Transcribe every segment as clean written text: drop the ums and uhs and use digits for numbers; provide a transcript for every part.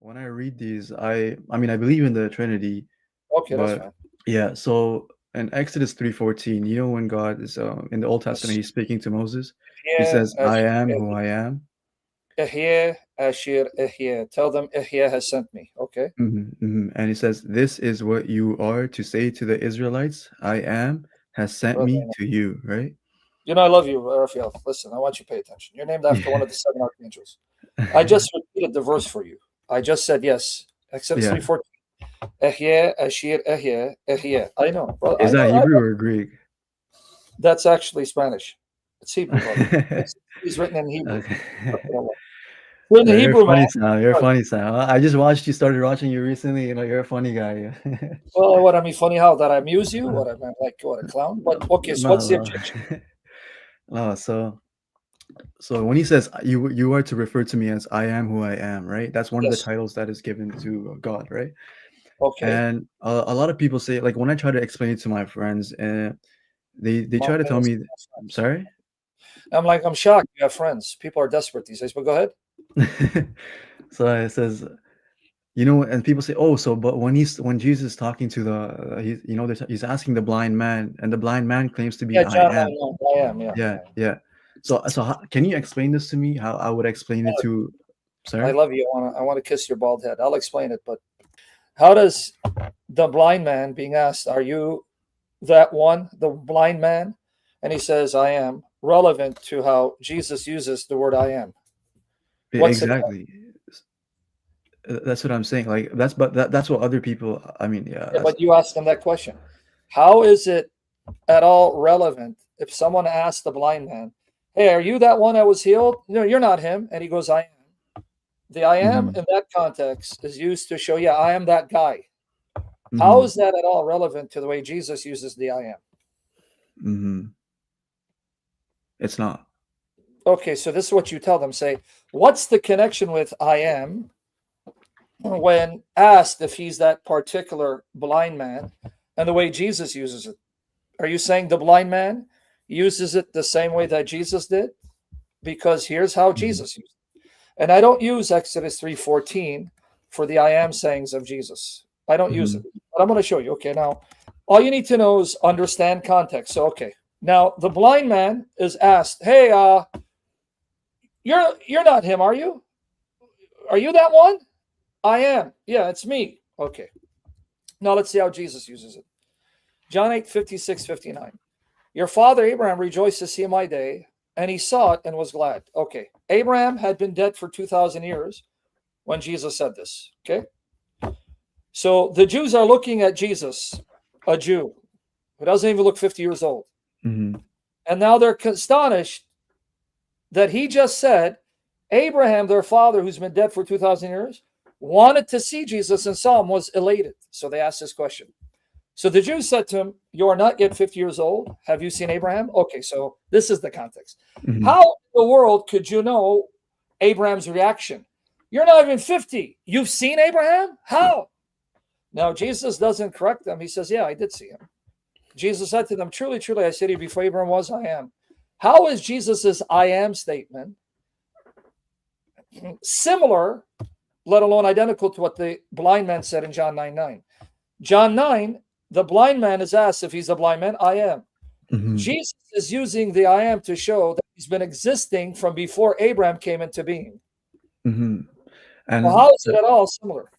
when I read these, I mean I believe in the Trinity, Okay, that's but fine. yeah. So in Exodus 3:14, you know when God is in the Old Testament, Yes. He's speaking to Moses. He Ihye, says, "I am who I am." Ihye, Ashir, Ihye. Tell them Ihye has sent me. Okay. And He says, "This is what you are to say to the Israelites. I am has sent Brother, me to you." Right? I love you, Raphael. Listen, I want you to pay attention. You're named after one of the seven archangels. I just repeated the verse for you. I just said yes. Exodus Yeah. 3:14. Ehye, Ashir, Ehye, Ehye. I know, bro. Is I that know. Hebrew or Greek? That's actually Spanish. It's Hebrew, brother. It's written in Hebrew. Okay. Written in You're Hebrew, man. funny, Sam. You're funny, Sam. I just watched you started watching you recently. You're a funny guy. Well, what I mean, funny how that I amuse you? What I mean, like what a clown? But okay, so what's the No, objection? no. No, so when he says you are to refer to me as I am who I am, right? That's one of the Yes. titles that is given to God, right? Okay. And a lot of people say, like when I try to explain it to my friends, they My try to tell goodness, me, sorry. I'm like, I'm shocked. You have friends. People are desperate these days. But go ahead. So it says, and people say, oh, so but when Jesus is talking to the, he's asking the blind man, and the blind man claims to be Yeah, I John, I am. know. I am. Yeah, Yeah, yeah. yeah. So can you explain this to me? How I would explain it to, I sorry? love you. I want to kiss your bald head. I'll explain it. But how does the blind man being asked, "Are you that one, the blind man?" And he says, "I am," relevant to how Jesus uses the word "I am"? What's the Exactly. That's what I'm saying. Like that's what other people. I mean, yeah. Yeah, That's but you asked them that question. How is it at all relevant if someone asks the blind man, "Hey, are you that one that was healed?" No, you're not him. And he goes, "I am." The "I am" mhm, in that context is used to show, yeah, I am that guy. How mhm, is that at all relevant to the way Jesus uses the "I am"? mhm. It's not. Okay, so this is what you tell them. Say, what's the connection with "I am" when asked if he's that particular blind man and the way Jesus uses it? Are you saying the blind man uses it the same way that Jesus did? Because here's how Mhm, Jesus used it. And I don't use Exodus 3:14 for the "I am" sayings of Jesus. I don't use it. mhm, But I'm going to show you. Okay, now all you need to know is understand context. So okay. Now the blind man is asked, "Hey, you're not him, are you? Are you that one?" "I am." "Yeah, it's me." Okay. Now let's see how Jesus uses it. John 8:56-59. "Your father Abraham rejoiced to see my day, and he saw it and was glad." Okay. Abraham had been dead for 2,000 years when Jesus said this. Okay. So the Jews are looking at Jesus, a Jew who doesn't even look 50 years old. mhm, And now they're astonished that he just said, Abraham, their father, who's been dead for 2,000 years, wanted to see Jesus and saw him, was elated. So they asked this question. So the Jews said to him, "You are not yet 50 years old. Have you seen Abraham?" Okay, so this is the context. mhm, How in the world could you know Abraham's reaction? You're not even 50. You've seen Abraham? How? Now, Jesus doesn't correct them. He says, "Yeah, I did see him." Jesus said to them, "Truly, truly, I say to you, before Abraham was, I am." How is Jesus's "I am" statement similar, let alone identical, to what the blind man said in John 9:9? John 9, the blind man is asked if he's a blind man. "I am." mhm, Jesus is using the "I am" to show that he's been existing from before Abraham came into being. mhm. Well, And how is it at all similar?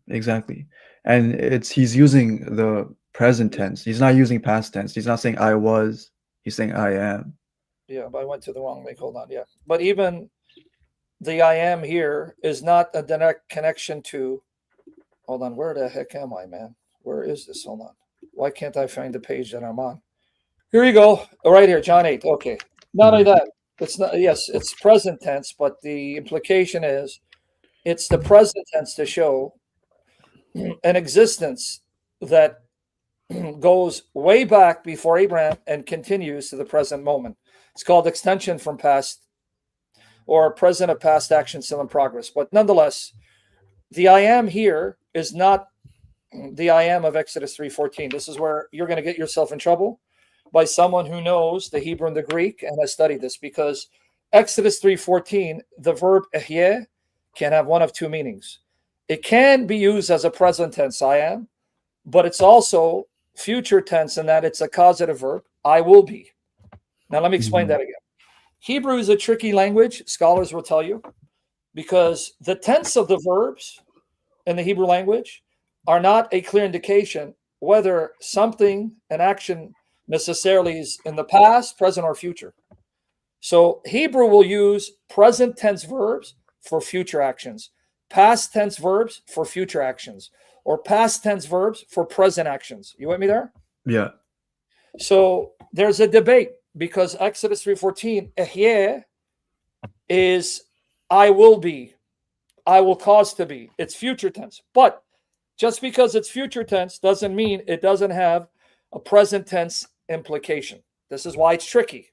exactly. And he's using the present tense. He's not using past tense. He's not saying I was. He's saying I am. Yeah, but I went to the wrong link. Hold on. Yeah. But even the "I am" here is not a direct connection to, hold on, where the heck am I, man? Where is this? Hold on. Why can't I find the page that I'm on? Here you go. Right here, John 8. Okay. Not only Mhm, that, it's not, yes, it's present tense, but the implication is it's the present tense to show an existence that goes way back before Abraham and continues to the present moment. It's called extension from past, or present of past action still in progress. But nonetheless, the "I am" here is not the "I am" of Exodus 3:14. This is where you're going to get yourself in trouble by someone who knows the Hebrew and the Greek and has studied this, because Exodus 3:14, the verb "ehyeh" can have one of two meanings. It can be used as a present tense, I am, but it's also future tense in that it's a causative verb, I will be. Now, let me explain that again. Hebrew is a tricky language, scholars will tell you, because the tense of the verbs in the Hebrew language are not a clear indication whether something, an action, necessarily is in the past, present, or future. So Hebrew will use present tense verbs for future actions, past tense verbs for future actions, or past tense verbs for present actions. You with me there? Yeah. So there's a debate because Exodus 3:14, haya is I will be, I will cause to be. It's future tense. But just because it's future tense doesn't mean it doesn't have a present tense implication. This is why it's tricky.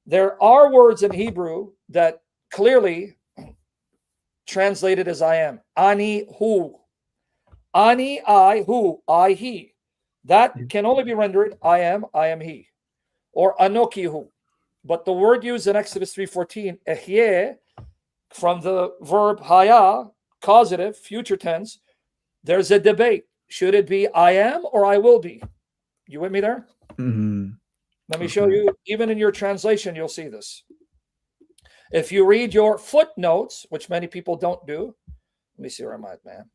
There are words in Hebrew that clearly translated as I am. Ani hu. Ani, I, hu, I, he. That can only be rendered I am he. Or anoki hu. But the word used in Exodus 3:14, ehyeh, from the verb haya, causative, future tense, there's a debate. Should it be I am or I will be? You with me there? Let me show you. Even in your translation, you'll see this. If you read your footnotes, which many people don't do, let me see where I'm at, man.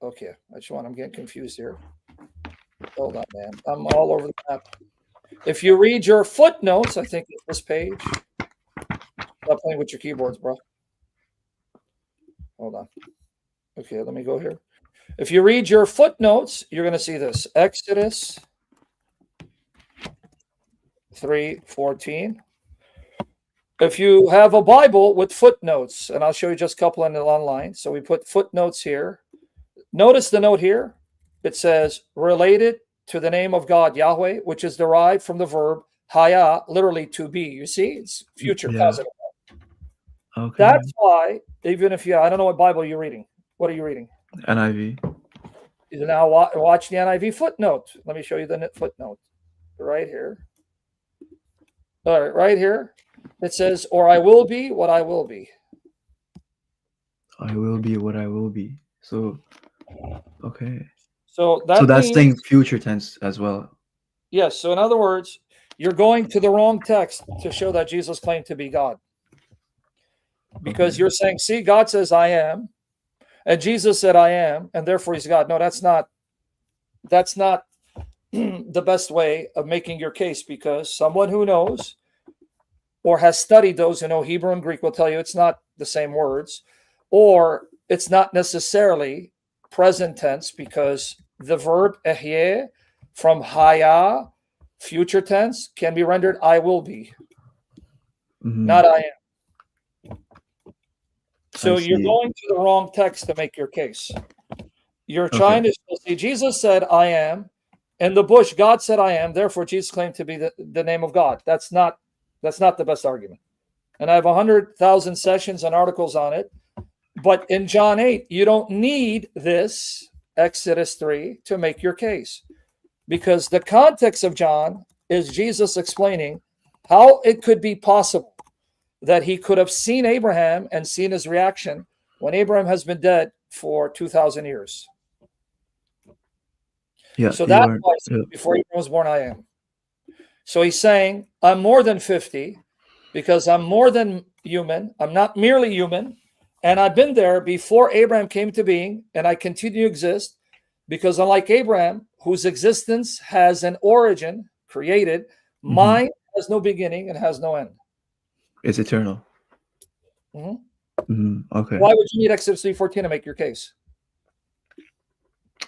Okay, I'm getting confused here. Hold on, man. I'm all over the map. If you read your footnotes, I think it's this page. Stop playing with your keyboards, bro. Hold on. Okay, let me go here. If you read your footnotes, you're going to see this. Exodus 3:14. If you have a Bible with footnotes, and I'll show you just a couple online. So we put footnotes here. Notice the note here. It says related to the name of God, Yahweh, which is derived from the verb haya, literally to be. You see, it's future positive. Okay. That's why, even if I don't know what Bible you're reading. What are you reading? NIV. You now watch the NIV footnote. Let me show you the footnote right here. All right, right here. It says, or I will be what I will be. I will be what I will be. So, okay. So that's saying future tense as well. Yes. So in other words, you're going to the wrong text to show that Jesus claimed to be God. Because you're saying, see, God says I am, and Jesus said I am, and therefore he's God. No, that's not the best way of making your case, because someone who knows or has studied those who know Hebrew and Greek will tell you it's not the same words, or it's not necessarily present tense, because the verb ehyeh from haya, future tense, can be rendered I will be, not I am. So you're going to the wrong text to make your case. You're trying to see Jesus said I am. In the bush, God said I am. Therefore, Jesus claimed to be the name of God. That's not the best argument. And I have 100,000 sessions and articles on it. But in John 8, you don't need this Exodus 3 to make your case, because the context of John is Jesus explaining how it could be possible that he could have seen Abraham and seen his reaction when Abraham has been dead for 2,000 years. Yeah. So that's why before Abraham was born, I am. So he's saying, I'm more than 50 because I'm more than human. I'm not merely human. And I've been there before Abraham came to being, and I continue to exist because unlike Abraham, whose existence has an origin created, mine has no beginning and has no end. It's eternal. Okay. Why would you need Exodus 3:14 to make your case?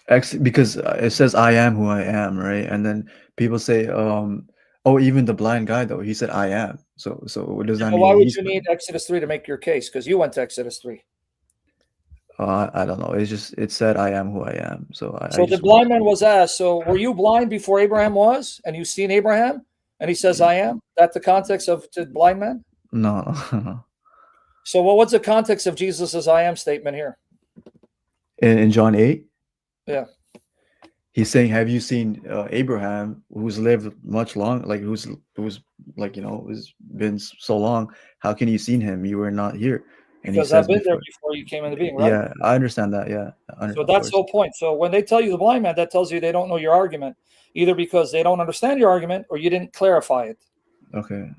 Because it says I am who I am, right? And then people say, oh, even the blind guy though, he said I am. So what does that mean? Why would you need Exodus 3 to make your case? Because you went to Exodus 3. I don't know. It said I am who I am. So the blind man was asked, so were you blind before Abraham was, and you seen Abraham? And he says, I am. That's the context of the blind man? No. So what's the context of Jesus's I am statement here? In John 8? Yeah. He's saying, have you seen Abraham, who's lived much long, like who's like, has been so long? How can you seen him? You were not here. And he because I've says been there before, before you came into being, right? yeah, I understand that. Yeah, So of that's the course. whole point. So when they tell you the blind man, that tells you they don't know your argument, either because they don't understand your argument or you didn't clarify it. Okay.